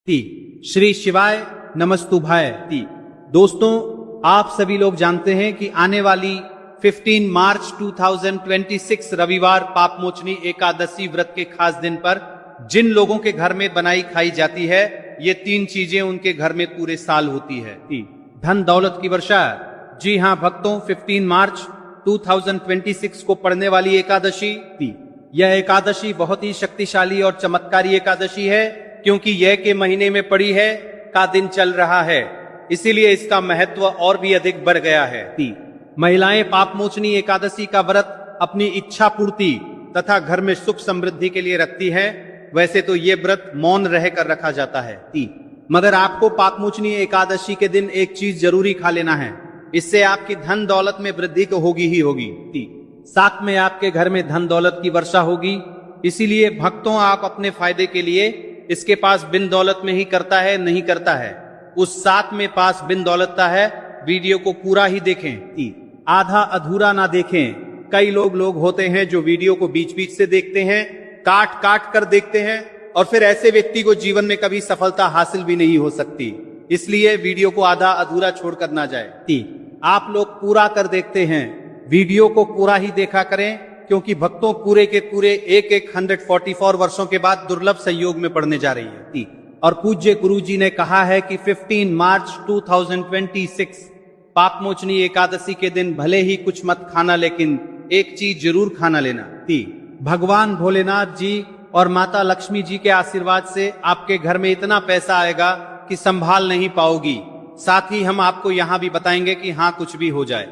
श्री शिवाय नमस्तुभ्याय। दोस्तों, आप सभी लोग जानते हैं कि आने वाली 15 मार्च 2026 रविवार पापमोचनी एकादशी व्रत के खास दिन पर जिन लोगों के घर में बनाई खाई जाती है, ये 3 चीजें उनके घर में पूरे साल होती है। धन दौलत की वर्षा। जी हाँ भक्तों, 15 मार्च 2026 को पड़ने वाली एकादशी, यह एकादशी बहुत ही शक्तिशाली और चमत्कारी एकादशी है, क्योंकि यह के महीने में पड़ी है का दिन चल रहा है, इसीलिए इसका महत्व और भी अधिक बढ़ गया है। महिलाएं पापमोचनी एकादशी का व्रत अपनी इच्छा पूर्ति तथा घर में सुख समृद्धि के लिए रखती है। वैसे तो ये व्रत मौन रहकर रखा जाता है, मगर आपको पापमोचनी एकादशी के दिन एक चीज जरूरी खा लेना है। इससे आपकी धन दौलत में वृद्धि तो होगी ही होगी, साथ में आपके घर में धन दौलत की वर्षा होगी। इसीलिए भक्तों, आप अपने फायदे के लिए इसके पास बिन दौलत में ही करता है नहीं करता है, उस साथ में पास बिन दौलतता है। वीडियो को पूरा ही देखें, आधा अधूरा ना देखें। कई लोग होते हैं जो वीडियो को बीच बीच से देखते हैं, काट काट कर देखते हैं, और फिर ऐसे व्यक्ति को जीवन में कभी सफलता हासिल भी नहीं हो सकती। इसलिए वीडियो को आधा अधूरा छोड़कर ना जाए। आप लोग पूरा कर देखते हैं, वीडियो को पूरा ही देखा करें, क्योंकि भक्तों पूरे के पूरे एक 144 वर्षों के बाद दुर्लभ संयोग में पड़ने जा रही है। और पूज्य गुरु जी ने कहा है कि 15 मार्च 2026 पापमोचनी एकादशी के दिन भले ही कुछ मत खाना, लेकिन एक चीज जरूर खाना लेना। भगवान भोलेनाथ जी और माता लक्ष्मी जी के आशीर्वाद से आपके घर में इतना पैसा आएगा कि संभाल नहीं पाओगी। साथ ही हम आपको यहाँ भी बताएंगे कि हाँ कुछ भी हो जाए,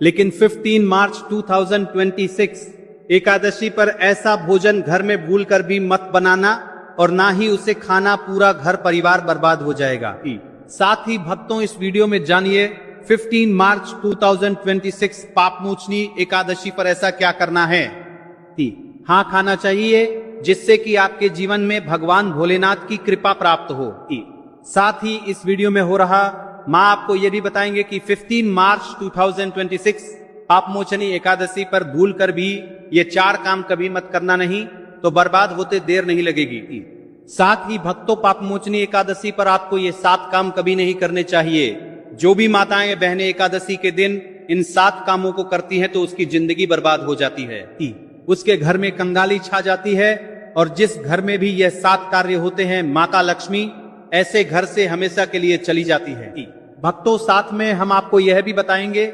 लेकिन 15 मार्च 2026 एकादशी पर ऐसा भोजन घर में भूलकर भी मत बनाना, और ना ही उसे खाना, पूरा घर परिवार बर्बाद हो जाएगा। साथ ही भक्तों, इस वीडियो में जानिए 15 मार्च 2026 पापमोचनी एकादशी पर ऐसा क्या करना है। हाँ खाना चाहिए, जिससे कि आपके जीवन में भगवान भोलेनाथ की कृपा प्राप्त हो। साथ ही इस वीडियो में हो रहा माँ आपको यह भी बताएंगे कि 15 मार्च 2026 पापमोचनी एकादशी पर भूल कर भी ये 4 काम कभी मत करना नहीं, तो बर्बाद होते देर नहीं लगेगी। साथ ही भक्तों, पापमोचनी एकादशी पर आपको ये 7 काम कभी नहीं करने चाहिए। जो भी माताएं बहनें एकादशी के दिन इन 7 कामों को करती हैं तो उसकी जिंदगी बर्बाद हो जाती है, उसके घर में कंगाली छा जाती है। और जिस घर में भी यह 7 कार्य होते हैं, माता लक्ष्मी ऐसे घर से हमेशा के लिए चली जाती है। भक्तों, साथ में हम आपको यह भी बताएंगे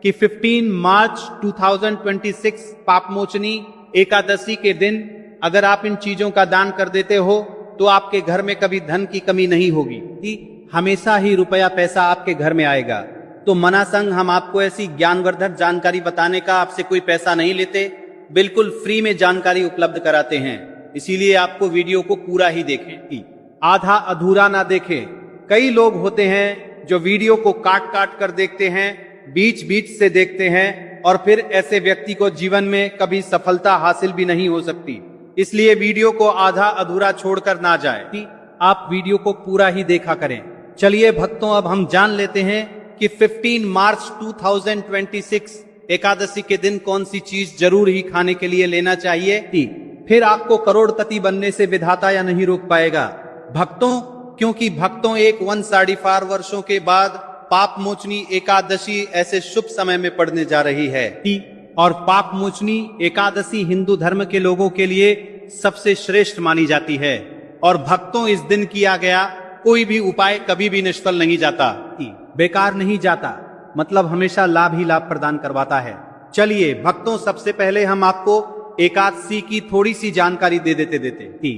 कि 15 मार्च 2026 पापमोचनी एकादशी के दिन अगर आप इन चीजों का दान कर देते हो तो आपके घर में कभी धन की कमी नहीं होगी, हमेशा ही रुपया पैसा आपके घर में आएगा। तो मना संग हम आपको ऐसी ज्ञानवर्धक जानकारी बताने का आपसे कोई पैसा नहीं लेते, बिल्कुल फ्री में जानकारी उपलब्ध कराते हैं। इसीलिए आपको वीडियो को पूरा ही देखें, आधा अधूरा ना देखें। कई लोग होते हैं जो वीडियो को काट काट कर देखते हैं, बीच बीच से देखते हैं, और फिर ऐसे व्यक्ति को जीवन में कभी सफलता हासिल भी नहीं हो सकती। इसलिए वीडियो को आधा अधूरा छोड़कर ना जाए, आप वीडियो को पूरा ही देखा करें। चलिए भक्तों, अब हम जान लेते हैं कि 15 मार्च 2026 एकादशी के दिन कौन सी चीज जरूर ही खाने के लिए लेना चाहिए, फिर आपको करोड़पति बनने से विधाता या नहीं रोक पाएगा। भक्तों, क्योंकि भक्तों 145 वर्षों के बाद पापमोचनी एकादशी ऐसे शुभ समय में पड़ने जा रही है, और पापमोचनी एकादशी हिंदू धर्म के लोगों के लिए सबसे श्रेष्ठ मानी जाती है। और भक्तों, इस दिन किया गया कोई भी उपाय कभी भी निष्फल नहीं जाता, बेकार नहीं जाता, मतलब हमेशा लाभ ही लाभ प्रदान करवाता है। चलिए भक्तों, सबसे पहले हम आपको एकादशी की थोड़ी सी जानकारी दे देते।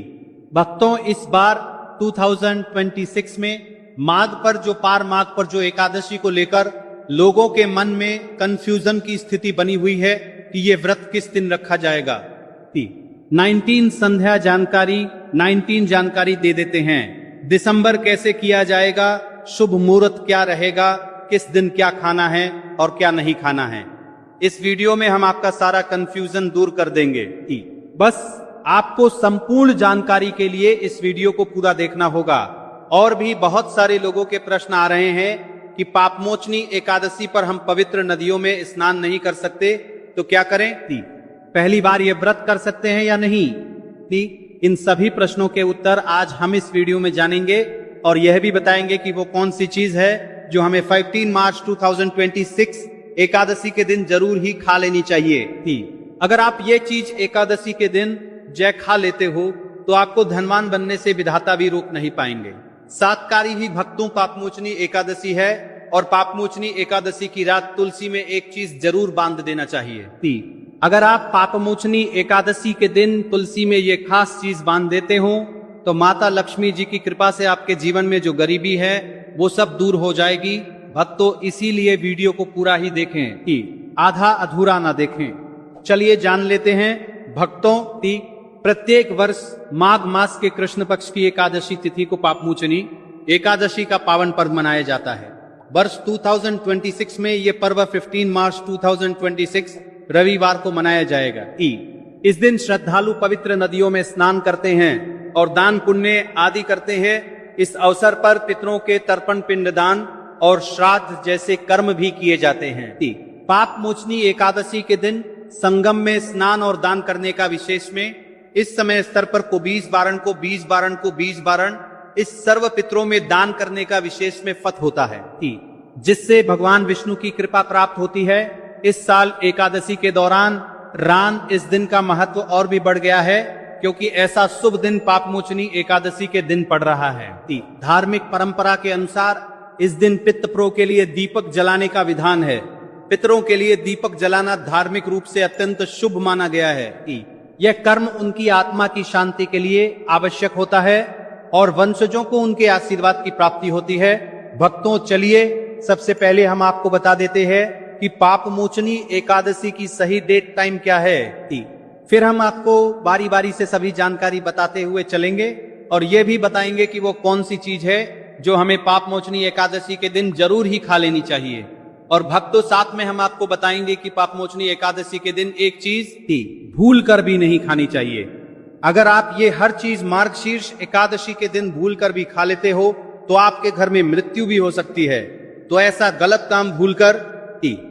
भक्तों, इस बार 2026 में माघ पर पार माघ पर जो एकादशी को लेकर लोगों के मन में कंफ्यूजन की स्थिति बनी हुई है कि ये व्रत किस दिन रखा जाएगा। 19 जानकारी दे देते हैं। दिसंबर कैसे किया जाएगा, शुभ मुहूर्त क्या रहेगा, किस दिन क्या खाना है और क्या नहीं खाना है। इस वीडियो में हम आपका सारा कंफ्यूजन दूर कर देंगे। बस आपको संपूर्ण जानकारी के लिए इस वीडियो को पूरा देखना होगा। और भी बहुत सारे लोगों के प्रश्न आ रहे हैं कि पापमोचनी एकादशी पर हम पवित्र नदियों में स्नान नहीं कर सकते, तो क्या करें। पहली बार ये व्रत कर सकते हैं या नहीं। इन सभी प्रश्नों के उत्तर आज हम इस वीडियो में जानेंगे और यह भी बताएंगे कि वो कौन सी चीज है जो हमें 15 मार्च 2026 एकादशी के दिन जरूर ही खा लेनी चाहिए थी। अगर आप ये चीज एकादशी के दिन जय खा लेते हो तो आपको धनवान बनने से विधाता भी रोक नहीं पाएंगे। सातकारी ही भक्तों पापमोचनी एकादशी है और पापमोचनी एकादशी की रात तुलसी में एक चीज जरूर बांध देना चाहिए। अगर आप पापमोचनी एकादशी के दिन तुलसी में ये खास चीज बांध देते हो तो माता लक्ष्मी जी की कृपा से आपके जीवन में जो गरीबी है वो सब दूर हो जाएगी। भक्तों, इसीलिए वीडियो को पूरा ही देखें कि आधा अधूरा ना देखें। चलिए जान लेते हैं भक्तों की प्रत्येक वर्ष माघ मास के कृष्ण पक्ष की एकादशी तिथि को पापमोचनी एकादशी का पावन पर्व मनाया जाता है। वर्ष 2026 में ये पर्व 15 मार्च 2026 रविवार को मनाया जाएगा। इस दिन श्रद्धालु पवित्र नदियों में स्नान करते हैं और दान पुण्य आदि करते हैं। इस अवसर पर पितरों के तर्पण पिंडदान और श्राद्ध जैसे कर्म भी किए जाते हैं। पापमोचनी एकादशी के दिन संगम में स्नान और दान करने का विशेष में इस समय स्तर पर को 20 बारण को 20 बारण को 20 बारण इस सर्व पितरों में दान करने का विशेष में फत होता है, जिससे भगवान विष्णु की कृपा प्राप्त होती है। इस साल एकादशी के दौरान रान इस दिन का महत्व और भी बढ़ गया है क्योंकि ऐसा शुभ दिन पापमोचनी एकादशी के दिन पड़ रहा है। धार्मिक परंपरा के अनुसार इस दिन पितरों के लिए दीपक जलाने का विधान है। पितरों के लिए दीपक जलाना धार्मिक रूप से अत्यंत शुभ माना गया है। यह कर्म उनकी आत्मा की शांति के लिए आवश्यक होता है और वंशजों को उनके आशीर्वाद की प्राप्ति होती है। भक्तों, चलिए सबसे पहले हम आपको बता देते हैं कि पापमोचनी एकादशी की सही डेट टाइम क्या है। फिर हम आपको बारी बारी से सभी जानकारी बताते हुए चलेंगे और यह भी बताएंगे कि वो कौन सी चीज है जो हमें पापमोचनी एकादशी के दिन जरूर ही खा लेनी चाहिए। और भक्तों, साथ में हम आपको बताएंगे कि पापमोचनी एकादशी के दिन एक चीज भूल कर भी नहीं खानी चाहिए। अगर आप ये हर चीज मार्गशीर्ष एकादशी के दिन भूल कर भी खा लेते हो तो आपके घर में मृत्यु भी हो सकती है। तो ऐसा गलत काम भूलकर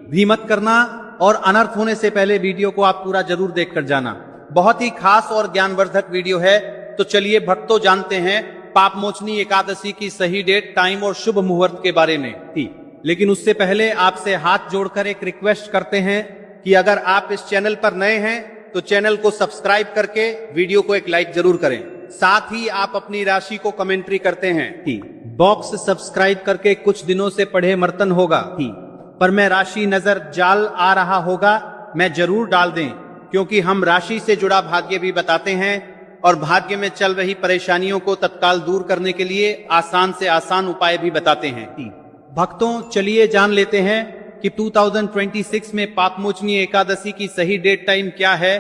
भी मत करना और अनर्थ होने से पहले वीडियो को आप पूरा जरूर देखकर जाना। बहुत ही खास और ज्ञानवर्धक वीडियो है। तो चलिए भक्तों, जानते हैं पापमोचनी एकादशी की सही डेट, टाइम और शुभ मुहूर्त के बारे में। लेकिन उससे पहले आपसे हाथ जोड़कर एक रिक्वेस्ट करते हैं कि अगर आप इस चैनल पर नए हैं तो चैनल को सब्सक्राइब करके वीडियो को एक लाइक जरूर करें। साथ ही आप अपनी राशि को कमेंट्री करते हैं। बॉक्स सब्सक्राइब करके कुछ दिनों से पढ़े मर्तन होगा पर मैं राशि नजर जाल आ रहा होगा, मैं जरूर डाल दें क्योंकि हम राशि से जुड़ा भाग्य भी बताते हैं और भाग्य में चल रही परेशानियों को तत्काल दूर करने के लिए आसान से आसान उपाय भी बताते हैं। भक्तों, चलिए जान लेते हैं कि 2026 में पापमोचनी एकादशी की सही डेट टाइम क्या है।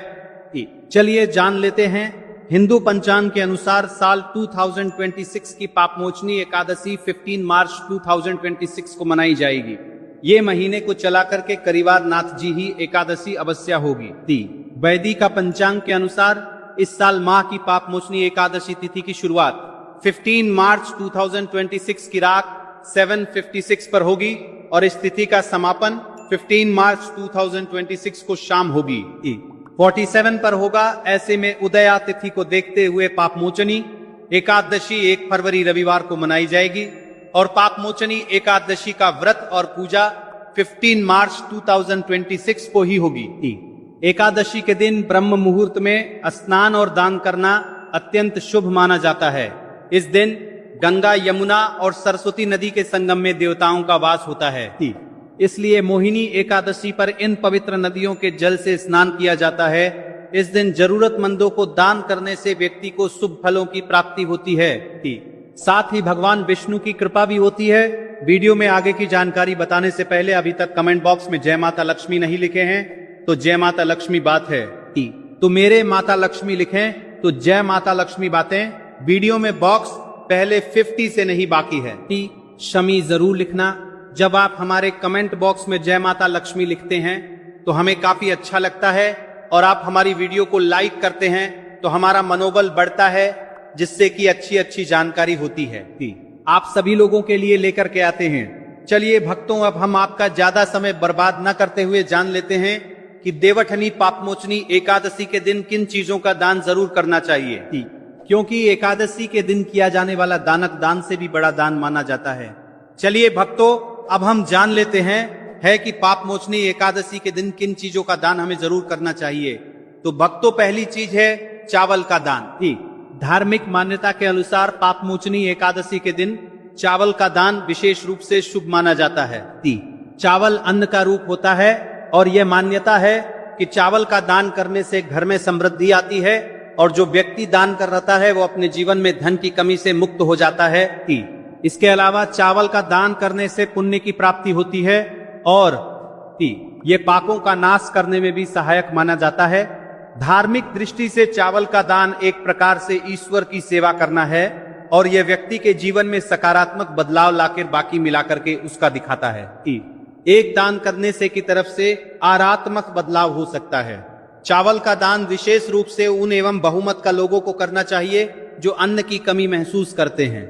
चलिए जान लेते हैं। हिंदू पंचांग के अनुसार साल 2026 की पापमोचनी एकादशी 15 मार्च 2026 को मनाई जाएगी। ये महीने को चला करके करीवार नाथ जी ही एकादशी अवश्य होगी। वैदिक का पंचांग के अनुसार इस साल माह की पापमोचनी एकादशी तिथि की शुरुआत 15 मार्च 2026 की रात 7:56 पर होगी और इस तिथि का समापन 15 मार्च 2026 को शाम होगी 47 पर होगा। ऐसे में उदया तिथि को देखते हुए पापमोचनी एकादशी 1 फरवरी रविवार को मनाई जाएगी और पापमोचनी एकादशी का व्रत और पूजा 15 मार्च 2026 को ही होगी। एकादशी के दिन ब्रह्म मुहूर्त में स्नान और दान करना अत्यंत शुभ माना जाता है। इस दिन गंगा, यमुना और सरस्वती नदी के संगम में देवताओं का वास होता है। इसलिए मोहिनी एकादशी पर इन पवित्र नदियों के जल से स्नान किया जाता है। इस दिन जरूरतमंदों को दान करने से व्यक्ति को शुभ फलों की प्राप्ति होती है। साथ ही भगवान विष्णु की कृपा भी होती है। वीडियो में आगे की जानकारी बताने से पहले अभी तक कमेंट बॉक्स में जय माता लक्ष्मी नहीं लिखे हैं तो जय माता लक्ष्मी बात है। तो मेरे माता लक्ष्मी लिखें तो जय माता लक्ष्मी बातें। वीडियो में बॉक्स पहले 50 से नहीं बाकी है। शमी जरूर लिखना। जब आप हमारे कमेंट बॉक्स में जय माता लक्ष्मी लिखते हैं तो हमें काफी अच्छा लगता है और आप हमारी वीडियो को लाइक करते हैं तो हमारा मनोबल बढ़ता है, जिससे कि अच्छी अच्छी जानकारी होती है आप सभी लोगों के लिए लेकर के आते हैं। चलिए भक्तों, अब हम आपका ज्यादा समय बर्बाद न करते हुए जान लेते हैं कि देवठनी पापमोचनी एकादशी के दिन किन चीजों का दान जरूर करना चाहिए। क्योंकि एकादशी के दिन किया जाने वाला दानक दान से भी बड़ा दान माना जाता है। चलिए भक्तों, अब हम जान लेते हैं कि पाप मोचनी एकादशी के दिन किन चीजों का दान हमें जरूर करना चाहिए। तो भक्तों, पहली चीज है चावल का दान। धार्मिक मान्यता के अनुसार पाप मोचनी एकादशी के दिन चावल का दान विशेष रूप से शुभ माना जाता है। चावल अन्न का रूप होता है और यह मान्यता है कि चावल का दान करने से घर में समृद्धि आती है और जो व्यक्ति दान कर रहा है वो अपने जीवन में धन की कमी से मुक्त हो जाता है। इसके अलावा चावल का दान करने से पुण्य की प्राप्ति होती है और ये पापों का नाश करने में भी सहायक माना जाता है। धार्मिक दृष्टि से चावल का दान एक प्रकार से ईश्वर की सेवा करना है और यह व्यक्ति के जीवन में सकारात्मक बदलाव लाकर बाकी मिलाकर के उसका दिखाता है। एक दान करने से की तरफ से आरात्मक बदलाव हो सकता है। चावल का दान विशेष रूप से उन एवं बहुमत का लोगों को करना चाहिए जो अन्न की कमी महसूस करते हैं।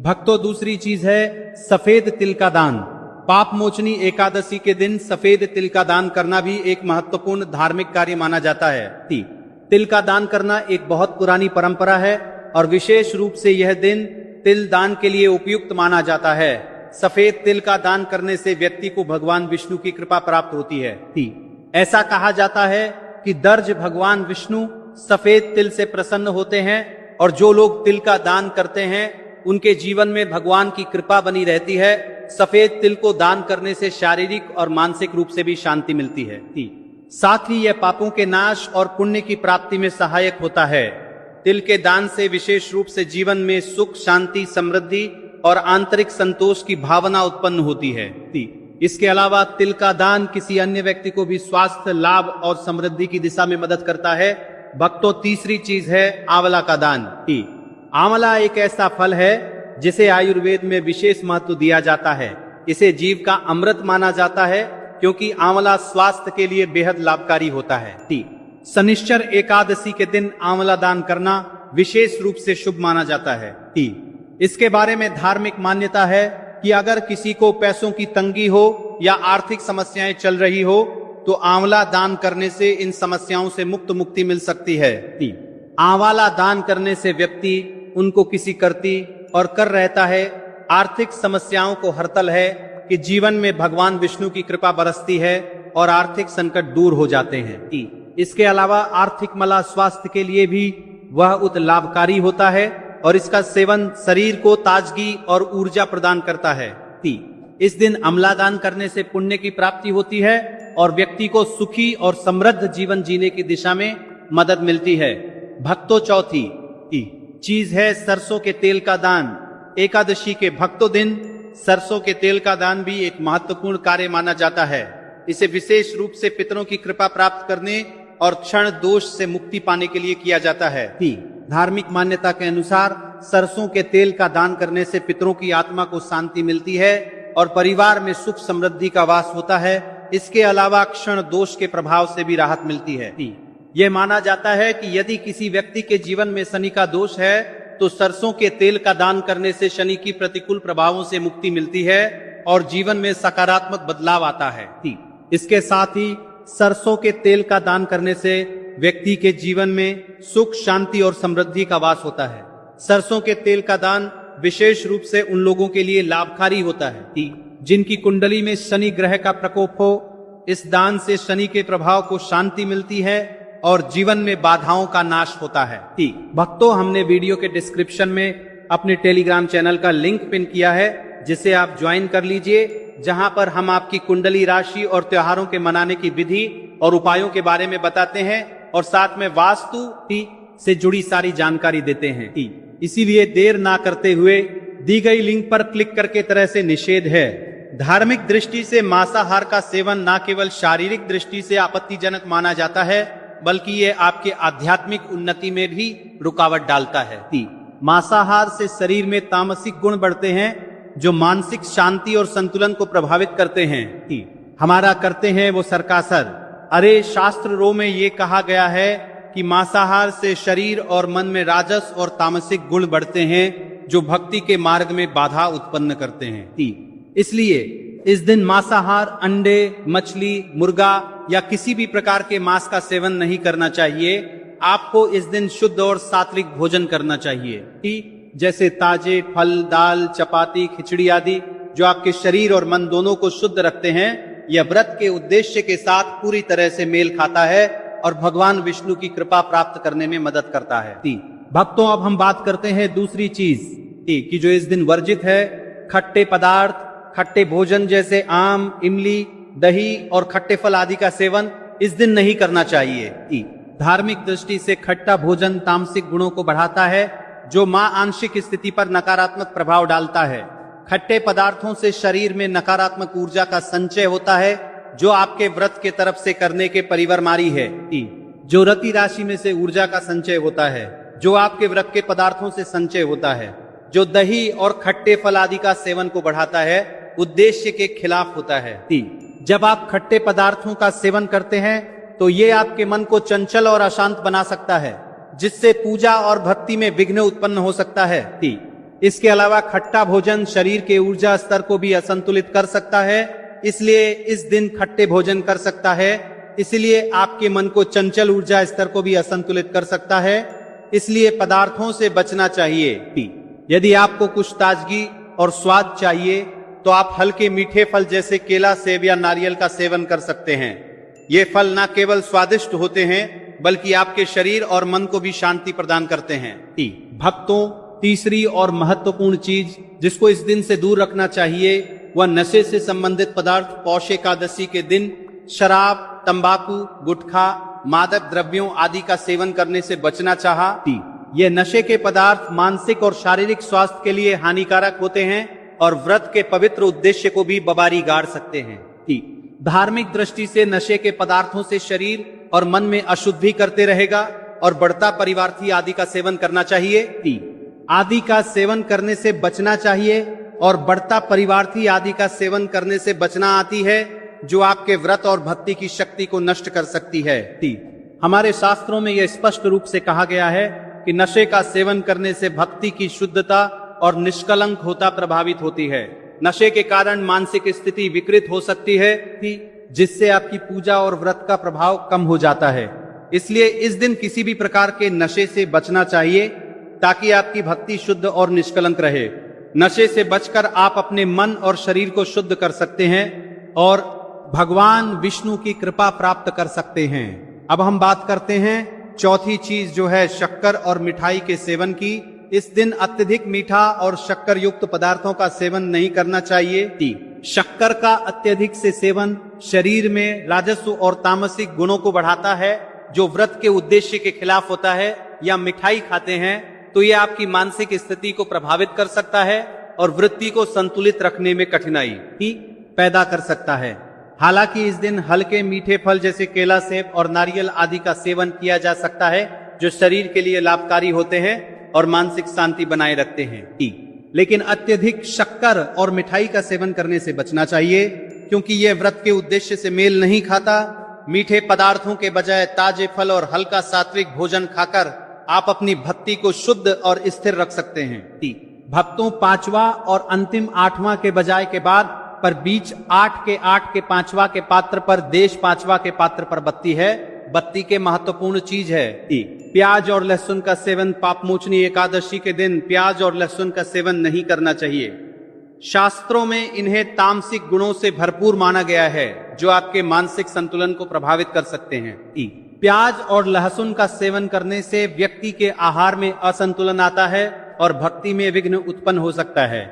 भक्तों, दूसरी चीज है सफेद तिल का दान। पाप मोचनी एकादशी के दिन सफेद तिल का दान करना भी एक महत्वपूर्ण धार्मिक कार्य माना जाता है। तिल का दान करना एक बहुत पुरानी परंपरा है और विशेष रूप से यह दिन तिल दान के लिए उपयुक्त माना जाता है। सफेद तिल का दान करने से व्यक्ति को भगवान विष्णु की कृपा प्राप्त होती है। ऐसा कहा जाता है कि दर्ज भगवान विष्णु सफेद तिल से प्रसन्न होते हैं और जो लोग तिल का दान करते हैं उनके जीवन में भगवान की कृपा बनी रहती है। सफेद तिल को दान करने से शारीरिक और मानसिक रूप से भी शांति मिलती है। साथ ही यह पापों के नाश और पुण्य की प्राप्ति में सहायक होता है। तिल के दान से विशेष रूप से जीवन में सुख, शांति, समृद्धि और आंतरिक संतोष की भावना उत्पन्न होती है। इसके अलावा तिल का दान किसी अन्य व्यक्ति को भी स्वास्थ्य लाभ और समृद्धि की दिशा में मदद करता है। भक्तों, तीसरी चीज है आंवला का दान। आंवला एक ऐसा फल है जिसे आयुर्वेद में विशेष महत्व दिया जाता है। इसे जीव का अमृत माना जाता है क्योंकि आंवला स्वास्थ्य के लिए बेहद लाभकारी होता है। शनिश्चर एकादशी के दिन आंवला दान करना विशेष रूप से शुभ माना जाता है। इसके बारे में धार्मिक मान्यता है कि अगर किसी को पैसों की तंगी हो या आर्थिक समस्याएं चल रही हो तो आंवला दान करने से इन समस्याओं से मुक्ति मिल सकती है। आंवला दान करने से व्यक्ति उनको किसी करती और कर रहता है, आर्थिक समस्याओं को हरतल है कि जीवन में भगवान विष्णु की कृपा बरसती है और आर्थिक संकट दूर हो जाते हैं। इसके अलावा आर्थिक मला स्वास्थ्य के लिए भी वह उत लाभकारी होता है और इसका सेवन शरीर को ताजगी और ऊर्जा प्रदान करता है। इस दिन आंवला दान करने से पुण्य की प्राप्ति होती है और व्यक्ति को सुखी और समृद्ध जीवन जीने की दिशा में मदद मिलती है। भक्तों, चौथी चीज है सरसों के तेल का दान। एकादशी के भक्तों दिन सरसों के तेल का दान भी एक महत्वपूर्ण कार्य माना जाता है। इसे विशेष रूप से पितरों की कृपा प्राप्त करने और क्षण दोष से मुक्ति पाने के लिए किया जाता है। धार्मिक मान्यता के अनुसार सरसों के तेल का दान करने से पितरों की आत्मा को शांति मिलती है और परिवार में सुख समृद्धि का वास होता है। इसके अलावा क्षण दोष के प्रभाव से भी राहत मिलती है। यह माना जाता है कि यदि किसी व्यक्ति के जीवन में शनि का दोष है तो सरसों के तेल का दान करने से शनि की प्रतिकूल प्रभावों से मुक्ति मिलती है और जीवन में सकारात्मक बदलाव आता है। इसके साथ ही सरसों के तेल का दान करने से व्यक्ति के जीवन में सुख, शांति और समृद्धि का वास होता है। सरसों के तेल का दान विशेष रूप से उन लोगों के लिए लाभकारी होता है जिनकी कुंडली में शनि ग्रह का प्रकोप हो। इस दान से शनि के प्रभाव को शांति मिलती है और जीवन में बाधाओं का नाश होता है। भक्तों, हमने वीडियो के डिस्क्रिप्शन में अपने टेलीग्राम चैनल का लिंक पिन किया है जिसे आप ज्वाइन कर लीजिए, जहां पर हम आपकी कुंडली राशि और त्योहारों के मनाने की विधि और उपायों के बारे में बताते हैं और साथ में वास्तु से जुड़ी सारी जानकारी देते हैं। इसीलिए देर ना करते हुए दी गई लिंक पर क्लिक करके तरह से निषेध है। धार्मिक दृष्टि से मांसाहार का सेवन न केवल शारीरिक दृष्टि से आपत्तिजनक माना जाता है बल्कि ये आपके आध्यात्मिक उन्नति में भी रुकावट डालता है। मांसाहार से शरीर में तामसिक गुण बढ़ते हैं जो मानसिक शांति और संतुलन को प्रभावित करते हैं। हमारा करते हैं वो सरकासर। अरे शास्त्र रो में ये कहा गया है कि मांसाहार से शरीर और मन में राजस और तामसिक गुण बढ़ते हैं जो भक्ति के मार्ग में बाधा उत्पन्न करते हैं। इसलिए इस दिन मांसाहार, अंडे, मछली, मुर्गा या किसी भी प्रकार के मांस का सेवन नहीं करना चाहिए। आपको इस दिन शुद्ध और सात्विक भोजन करना चाहिए, कि जैसे ताजे फल, दाल, चपाती, खिचड़ी आदि जो आपके शरीर और मन दोनों को शुद्ध रखते हैं। यह व्रत के उद्देश्य के साथ पूरी तरह से मेल खाता है और भगवान विष्णु की कृपा प्राप्त करने में मदद करता है। भक्तों, अब हम बात करते हैं दूसरी चीज कि जो इस दिन वर्जित है। खट्टे पदार्थ, खट्टे भोजन जैसे आम, इमली, दही और खट्टे फल आदि का सेवन इस दिन नहीं करना चाहिए। धार्मिक दृष्टि से खट्टा भोजन तामसिक गुणों को बढ़ाता है, जो मां आंशिक स्थिति पर नकारात्मक प्रभाव डालता है। खट्टे पदार्थों से शरीर में नकारात्मक ऊर्जा का संचय होता है, जो आपके व्रत के तरफ से करने के परिवर्मारी है। जो रति राशि में से ऊर्जा का संचय होता है, जो आपके व्रत के पदार्थों से संचय होता है, जो दही और खट्टे फल आदि का सेवन को बढ़ाता है, उद्देश्य के खिलाफ होता है। जब आप खट्टे पदार्थों का सेवन करते हैं तो ये आपके मन को चंचल और अशांत बना सकता है, जिससे पूजा और भक्ति में विघ्न उत्पन्न हो सकता है। इसके अलावा खट्टा भोजन शरीर के ऊर्जा स्तर को भी असंतुलित कर सकता है, इसलिए इस दिन खट्टे भोजन कर सकता है। इसलिए आपके मन को चंचल ऊर्जा स्तर को भी असंतुलित कर सकता है, इसलिए पदार्थों से बचना चाहिए। यदि आपको कुछ ताजगी और स्वाद चाहिए तो आप हल्के मीठे फल जैसे केला, सेब या नारियल का सेवन कर सकते हैं। ये फल न केवल स्वादिष्ट होते हैं बल्कि आपके शरीर और मन को भी शांति प्रदान करते हैं। भक्तों, तीसरी और महत्वपूर्ण चीज जिसको इस दिन से दूर रखना चाहिए वह नशे से संबंधित पदार्थ। पौष एकादशी के दिन शराब, तंबाकू, गुटखा, मादक द्रव्यों आदि का सेवन करने से बचना चाहा। ये नशे के पदार्थ मानसिक और शारीरिक स्वास्थ्य के लिए हानिकारक होते हैं और व्रत के पवित्र उद्देश्य को भी बबारी गाड़ सकते हैं। धार्मिक दृष्टि से नशे के पदार्थों से शरीर और मन में अशुद्धि करते रहेगा और बढ़ता परिवार्थी आदि का सेवन करना चाहिए। आदि का सेवन करने से बचना चाहिए और बढ़ता परिवार्थी आदि का सेवन करने से बचना आती है, जो आपके व्रत और भक्ति की शक्ति को नष्ट कर सकती है। हमारे शास्त्रों में यह स्पष्ट रूप से कहा गया है कि नशे का सेवन करने से भक्ति की शुद्धता और निष्कलंक होता प्रभावित होती है। नशे के कारण मानसिक स्थिति विकृत हो सकती है, जिससे आपकी पूजा और व्रत का प्रभाव कम हो जाता है। इसलिए इस दिन किसी भी प्रकार के नशे से बचना चाहिए ताकि आपकी भक्ति शुद्ध और निष्कलंक रहे। नशे से बचकर आप अपने मन और शरीर को शुद्ध कर सकते हैं और भगवान विष्णु की कृपा प्राप्त कर सकते हैं। अब हम बात करते हैं चौथी चीज जो है शक्कर और मिठाई के सेवन की। इस दिन अत्यधिक मीठा और शक्कर युक्त पदार्थों का सेवन नहीं करना चाहिए। शक्कर का अत्यधिक से सेवन शरीर में राजस्व और तामसिक गुणों को बढ़ाता है, जो व्रत के उद्देश्य के खिलाफ होता है। या मिठाई खाते हैं तो यह आपकी मानसिक स्थिति को प्रभावित कर सकता है और वृत्ति को संतुलित रखने में कठिनाई पैदा कर सकता है। हालांकि इस दिन हल्के मीठे फल जैसे केला, सेब और नारियल आदि का सेवन किया जा सकता है, जो शरीर के लिए लाभकारी होते हैं और मानसिक शांति बनाए रखते हैं। लेकिन अत्यधिक शक्कर और मिठाई का सेवन करने से बचना चाहिए, क्योंकि यह व्रत के उद्देश्य से मेल नहीं खाता। मीठे पदार्थों के बजाय ताजे फल और हल्का सात्विक भोजन खाकर आप अपनी भक्ति को शुद्ध और स्थिर रख सकते हैं। भक्तों, पांचवा और अंतिम आठवां के बजाय के बाद पर बीच 8 के 5वां के पात्र पर देश 5वां के पात्र पर बत्ती है। बत्ती के महत्वपूर्ण चीज है प्याज और लहसुन का सेवन। पापमोचनी एकादशी के दिन प्याज और लहसुन का सेवन नहीं करना चाहिए। शास्त्रों में इन्हें तामसिक गुणों से भरपूर माना गया है, जो आपके मानसिक संतुलन को प्रभावित कर सकते हैं। प्याज और लहसुन का सेवन करने से व्यक्ति के आहार में असंतुलन आता है और भक्ति में विघ्न उत्पन्न हो सकता है।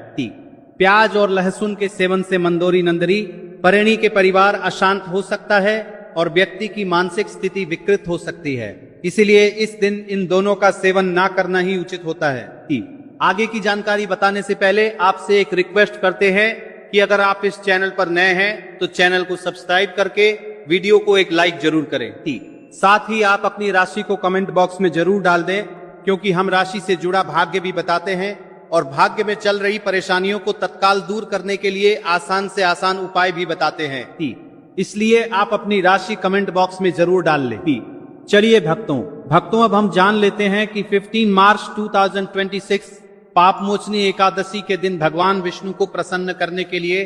प्याज और लहसुन के सेवन से मंदोरी नंदरी परिणी के परिवार अशांत हो सकता है और व्यक्ति की मानसिक स्थिति विकृत हो सकती है। इसीलिए इस दिन इन दोनों का सेवन ना करना ही उचित होता है। आगे की जानकारी बताने से पहले आपसे एक रिक्वेस्ट करते हैं कि अगर आप इस चैनल पर नए हैं तो चैनल को सब्सक्राइब करके वीडियो को एक लाइक जरूर करें। साथ ही आप अपनी राशि को कमेंट बॉक्स में जरूर डाल दें, क्योंकि हम राशि से जुड़ा भाग्य भी बताते हैं और भाग्य में चल रही परेशानियों को तत्काल दूर करने के लिए आसान से आसान उपाय भी बताते हैं। इसलिए आप अपनी राशि कमेंट बॉक्स में जरूर डाल लें। चलिए भक्तों अब हम जान लेते हैं कि 15 मार्च 2026 पापमोचनी एकादशी के दिन भगवान विष्णु को प्रसन्न करने के लिए